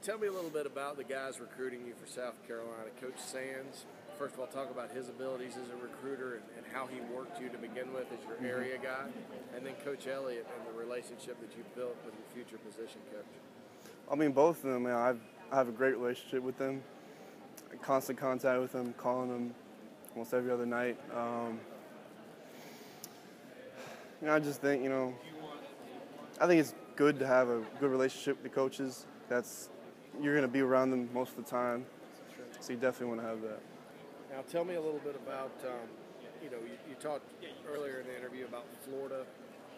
tell me a little bit about the guys recruiting you for South Carolina. Coach Sands, first of all, talk about his abilities as a recruiter and how he worked you to begin with as your area guy. And then Coach Elliott and the relationship that you've built with your future position coach. I mean, both of them, I have a great relationship with them. Constant contact with them, calling them almost every other night. I just think, I think it's good to have a good relationship with the coaches. You're going to be around them most of the time, so you definitely want to have that. Now, tell me a little bit about, you talked earlier in the interview about Florida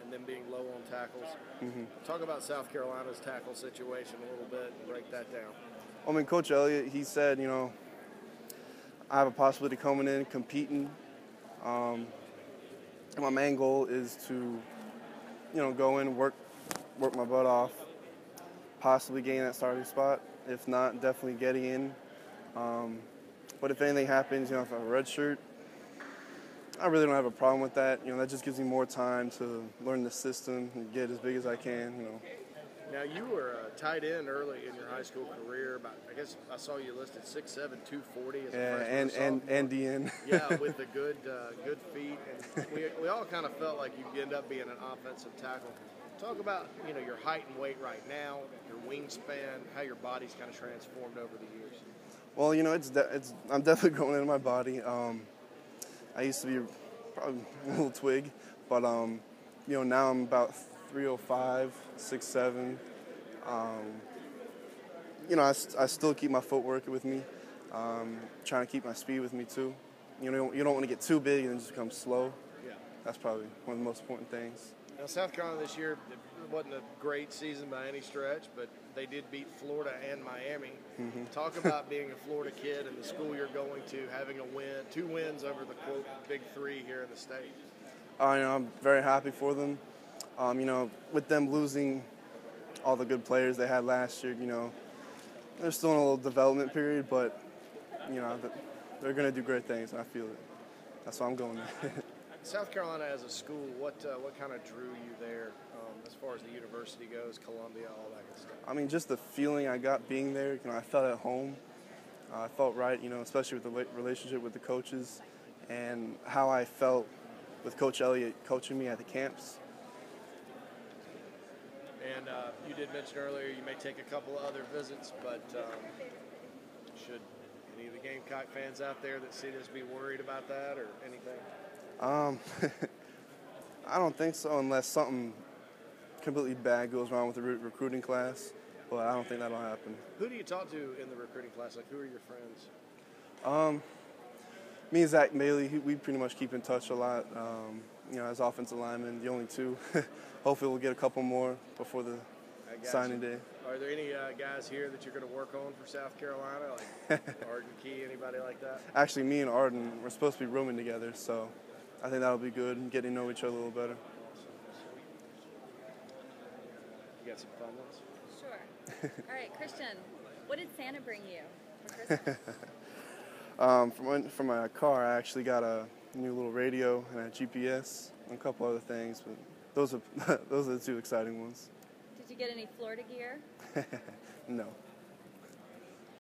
and them being low on tackles. Mm-hmm. Talk about South Carolina's tackle situation a little bit and break that down. I mean, Coach Elliott, he said, I have a possibility of coming in, competing. My main goal is to, go in, work my butt off, possibly gain that starting spot. If not, definitely getting in. But if anything happens, if I have a red shirt, I really don't have a problem with that. That just gives me more time to learn the system and get as big as I can. Now, you were a tight end early in your high school career. I guess I saw you listed 6'7", 240 as a freshman. and DN. Yeah, with the good feet. And we all kind of felt like you'd end up being an offensive tackle. Talk about, your height and weight right now, your wingspan, how your body's kind of transformed over the years. Well, I'm definitely growing into my body. I used to be probably a little twig, but, now I'm about 305, 6'7". I still keep my footwork with me, trying to keep my speed with me too. You don't want to get too big and then just become slow. Yeah. That's probably one of the most important things. Now, South Carolina this year, it wasn't a great season by any stretch, but they did beat Florida and Miami. Mm-hmm. Talk about being a Florida kid and the school you're going to, having two wins over the, quote, Big Three here in the state. I'm very happy for them. With them losing all the good players they had last year, they're still in a little development period, but, they're going to do great things, and I feel it. That's why I'm going there. South Carolina as a school, what kind of drew you there as far as the university goes, Columbia, all that good stuff? I mean, just the feeling I got being there, I felt at home. I felt right, especially with the relationship with the coaches and how I felt with Coach Elliott coaching me at the camps. And you did mention earlier you may take a couple of other visits, but should any of the Gamecock fans out there that see this be worried about that or anything? I don't think so unless something completely bad goes wrong with the recruiting class, but I don't think that'll happen. Who do you talk to in the recruiting class? Like, who are your friends? Me and Zach Bailey, we pretty much keep in touch a lot. As offensive linemen, the only two. Hopefully we'll get a couple more before the signing day. Are there any guys here that you're going to work on for South Carolina, like Arden Key, anybody like that? Actually, me and Arden, we're supposed to be rooming together, so I think that'll be good and getting to know each other a little better. You got some fun ones? Sure. All right, Christian, what did Santa bring you for Christmas? From my car, I actually got a new little radio and a GPS and a couple other things, but those are the two exciting ones. Did you get any Florida gear? No.